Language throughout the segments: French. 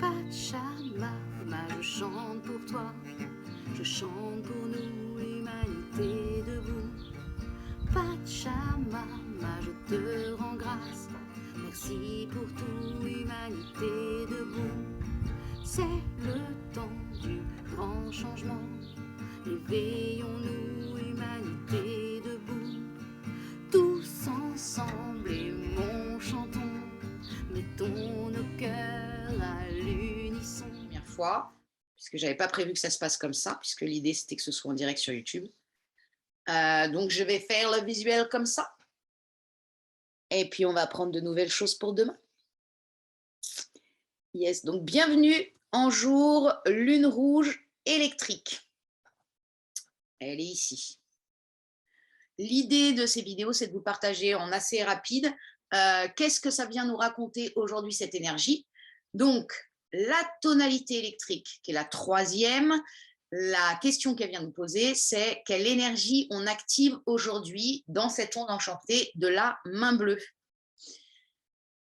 Pachamama, je chante pour toi, je chante pour nous, l'humanité debout. Pachamama, je te rends grâce, merci pour tout, humanité debout. C'est le temps du grand changement, éveillons-nous, humanité debout. Tous ensemble, aimons, chantons, mettons nos cœurs à l'unisson. Première fois, puisque j'avais pas prévu que ça se passe comme ça, puisque l'idée c'était que ce soit en direct sur YouTube. Donc je vais faire le visuel comme ça. Et puis on va prendre de nouvelles choses pour demain. Yes, donc bienvenue en jour lune rouge électrique. Elle est ici. L'idée de ces vidéos, c'est de vous partager en assez rapide qu'est-ce que ça vient nous raconter aujourd'hui, cette énergie. Donc, la tonalité électrique, qui est la troisième, la question qu'elle vient nous poser, c'est quelle énergie on active aujourd'hui dans cette onde enchantée de la main bleue.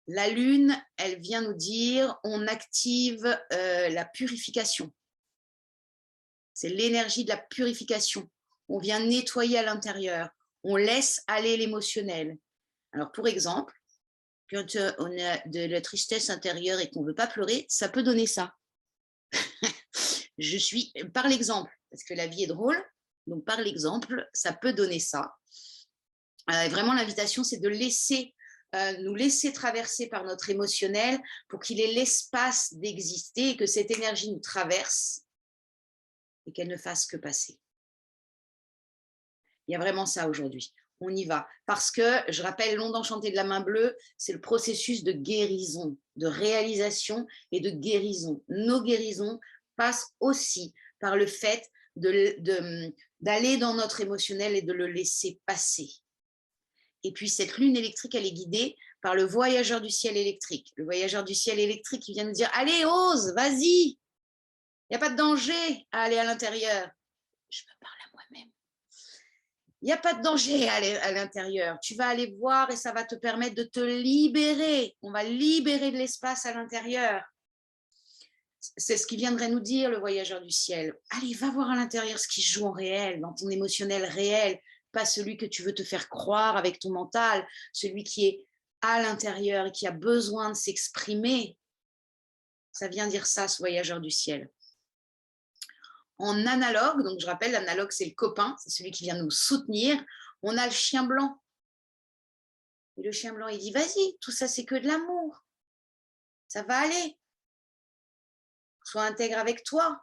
La lune, elle vient nous dire, on active la purification. C'est l'énergie de la purification. On vient nettoyer à l'intérieur. On laisse aller l'émotionnel. Alors, pour exemple, quand on a de la tristesse intérieure et qu'on ne veut pas pleurer, ça peut donner ça. Par l'exemple, parce que la vie est drôle, donc par l'exemple, ça peut donner ça. Vraiment, l'invitation, c'est de nous laisser traverser par notre émotionnel pour qu'il ait l'espace d'exister et que cette énergie nous traverse et qu'elle ne fasse que passer. Il y a vraiment ça aujourd'hui. On y va. Parce que, je rappelle, l'onde enchantée de la main bleue, c'est le processus de guérison, de réalisation et de guérison. Nos guérisons passent aussi par le fait d'aller dans notre émotionnel et de le laisser passer. Et puis, cette lune électrique, elle est guidée par le voyageur du ciel électrique. Le voyageur du ciel électrique, il vient nous dire « Allez, ose, vas-y, il n'y a pas de danger à aller à l'intérieur. » Je me parle à moi-même. Il n'y a pas de danger à l'intérieur. Tu vas aller voir et ça va te permettre de te libérer. On va libérer de l'espace à l'intérieur. C'est ce qu'il viendrait nous dire, le voyageur du ciel. Allez, va voir à l'intérieur ce qui se joue en réel, dans ton émotionnel réel, pas celui que tu veux te faire croire avec ton mental, celui qui est à l'intérieur et qui a besoin de s'exprimer. Ça vient dire ça, ce voyageur du ciel. En analogue, donc je rappelle, l'analogue, c'est le copain, c'est celui qui vient nous soutenir. On a le chien blanc. Et le chien blanc, il dit, vas-y, tout ça, c'est que de l'amour. Ça va aller. Sois intègre avec toi,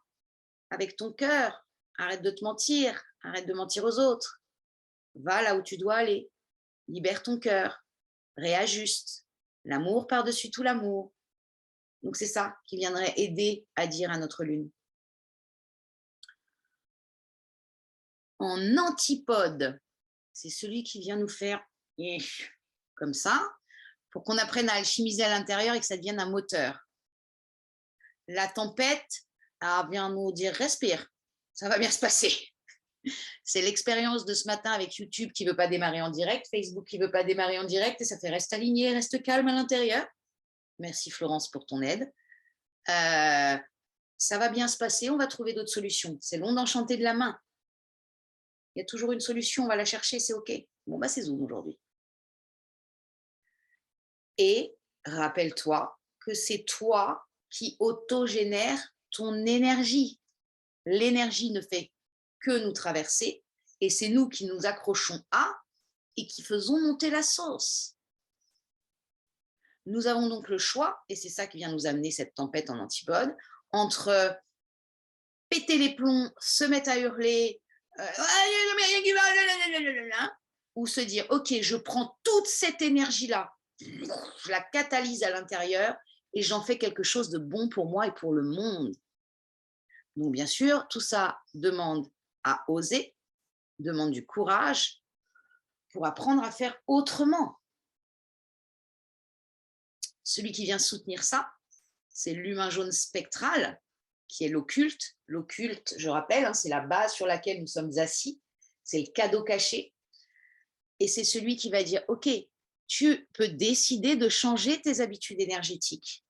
avec ton cœur. Arrête de te mentir, arrête de mentir aux autres. Va là où tu dois aller. Libère ton cœur, réajuste. L'amour par-dessus tout l'amour. Donc c'est ça qui viendrait aider à dire à notre lune. En antipode, c'est celui qui vient nous faire comme ça, pour qu'on apprenne à alchimiser à l'intérieur et que ça devienne un moteur. La tempête vient nous dire respire, ça va bien se passer. C'est l'expérience de ce matin avec YouTube qui ne veut pas démarrer en direct, Facebook qui ne veut pas démarrer en direct, et ça fait reste aligné, reste calme à l'intérieur. Merci Florence pour ton aide. Ça va bien se passer, on va trouver d'autres solutions. C'est l'onde enchantée de la main. Il y a toujours une solution, on va la chercher, c'est OK. Bon, c'est Zoom aujourd'hui. Et rappelle-toi que c'est toi qui autogénère ton énergie. L'énergie ne fait que nous traverser et c'est nous qui nous accrochons à et qui faisons monter la sauce. Nous avons donc le choix, et c'est ça qui vient nous amener cette tempête en antipode, entre péter les plombs, se mettre à hurler, ou se dire, OK, je prends toute cette énergie-là, je la catalyse à l'intérieur et j'en fais quelque chose de bon pour moi et pour le monde. Donc, bien sûr, tout ça demande à oser, demande du courage pour apprendre à faire autrement. Celui qui vient soutenir ça, c'est l'humain jaune spectral, qui est l'occulte. L'occulte, je rappelle, c'est la base sur laquelle nous sommes assis, c'est le cadeau caché. Et c'est celui qui va dire, OK, tu peux décider de changer tes habitudes énergétiques.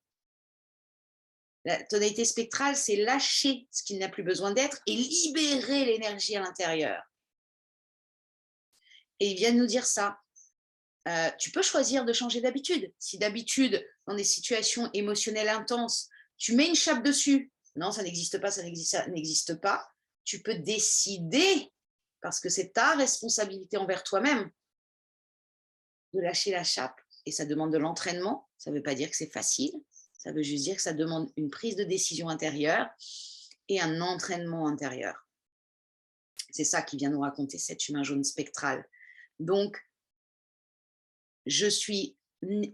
La tonalité spectrale, c'est lâcher ce qui n'a plus besoin d'être et libérer l'énergie à l'intérieur. Et ils viennent nous dire ça. Tu peux choisir de changer d'habitude. Si d'habitude, dans des situations émotionnelles intenses, tu mets une chape dessus, non, ça n'existe pas, ça n'existe pas, tu peux décider, parce que c'est ta responsabilité envers toi-même, de lâcher la chape. Et ça demande de l'entraînement. Ça ne veut pas dire que c'est facile. Ça veut juste dire que ça demande une prise de décision intérieure et un entraînement intérieur. C'est ça qui vient nous raconter cet humain jaune spectral. Donc, je suis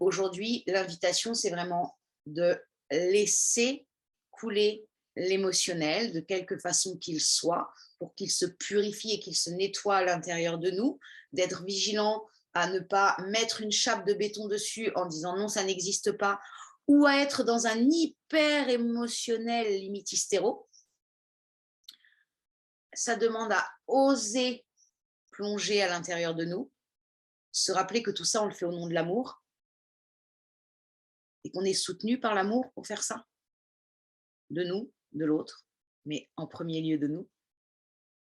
aujourd'hui, l'invitation, c'est vraiment de laisser couler l'émotionnel, de quelque façon qu'il soit, pour qu'il se purifie et qu'il se nettoie à l'intérieur de nous, d'être vigilant à ne pas mettre une chape de béton dessus en disant non, ça n'existe pas, ou à être dans un hyper émotionnel limite hystéro. Ça demande à oser plonger à l'intérieur de nous, se rappeler que tout ça, on le fait au nom de l'amour et qu'on est soutenu par l'amour pour faire ça, de nous, de l'autre, mais en premier lieu de nous.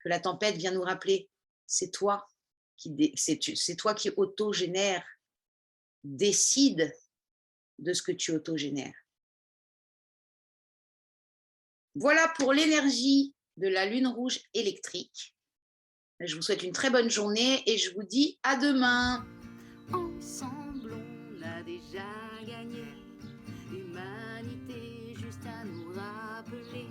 Que la tempête vient nous rappeler, c'est toi c'est toi qui autogénère, décide de ce que tu autogénères. Voilà pour l'énergie de la lune rouge électrique. Je vous souhaite une très bonne journée et je vous dis à demain. Ensemble, on l'a déjà gagné. Humanité, juste à nous rappeler.